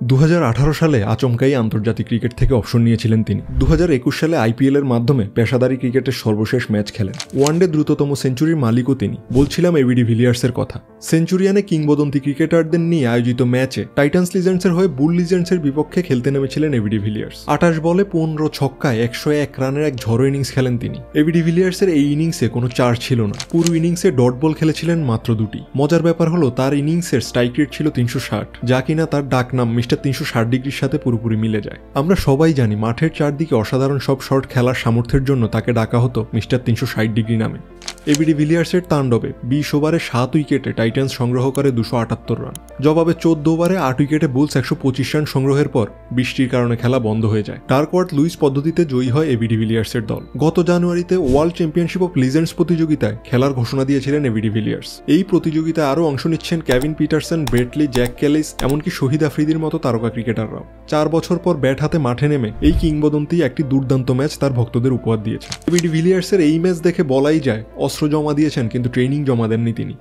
2018 সালে আচমকাই আন্তর্জাতিক ক্রিকেট থেকে অবসর নিয়েছিলেন তিনি। 2021 সালে আইপিএল এর মাধ্যমে পেশাদারী ক্রিকেটের সর্বশেষ ম্যাচ খেলেন। ওয়ানডে দ্রুততম সেঞ্চুরির মালিকও তিনি। বলছিলাম এবি ডিভিলিয়ার্সের কথা। সেঞ্চুরিয়ানে কিংবদন্তি ক্রিকেটারদের নিয়ে আয়োজিত ম্যাচে টাইটান্স লিজেন্ডসের হয়ে বুল লিজেন্ডসের বিপক্ষে খেলতে নেমেছিলেন এবি ডিভিলিয়ার্স। 28 বলে 15 ছক্কায় 101 রানের এক ঝড়ো ইনিংস খেলেন তিনি। এবি ডিভিলিয়ার্সের এই ইনিংসে কোনো চার ছিল না। পুরো ইনিংসে ডট বল খেলেছিলেন মাত্র দুটি। মজার ব্যাপার হলো তার ইনিংসের স্ট্রাইক রেট ছিল 360, যা কিনা তার ডাকনাম মিস্টার 360 ডিগ্রির সাথে পুরোপুরি মিলে যায়। আমরা সবাই জানি মাঠের চারদিকে অসাধারণ সব শট খেলার সামর্থ্যের জন্য তাকে ডাকা হতো মিস্টার 360 ডিগ্রি নামে। এবি ডিভিলিয়ার্সের তাণ্ডবে 20 ওভারে 7 উইকেটে টাইটান্স সংগ্রহ করে 278 রান। জবাবে 14 ওভারে 8 উইকেটে বুলস 125 রান সংগ্রহের পর বৃষ্টির কারণে খেলা বন্ধ হয়ে যায়। ডার্কওয়ার্থ লুইস পদ্ধতিতে জয়ী হয় এবি ডিভিলিয়ার্সের দল। গত জানুয়ারিতে ওয়ার্ল্ড চ্যাম্পিয়নশিপ অফ লিজেন্ডস প্রতিযোগিতায় খেলার ঘোষণা দিয়েছিলেন এবি ডিভিলিয়ার্স। এই প্রতিযোগিতায় আরও অংশ নিচ্ছেন Kevin Pietersen, Brett Lee, Jack Kallis, এমনকি শহীদ আফ্রিদির মতো তারকা ক্রিকেটাররাও। 4 বছর পর ব্যাট হাতে মাঠে নেমে এই কিংবদন্তি একটি দুর্দান্ত ম্যাচ তার ভক্তদের উপহার দিয়েছে। এবি ডিভিলিয়ার্সের এই ম্যাচ দেখে বলাই যায় অস্ত্র জমা দিয়েছেন কিন্তু ট্রেনিং জমা দেননি তিনি।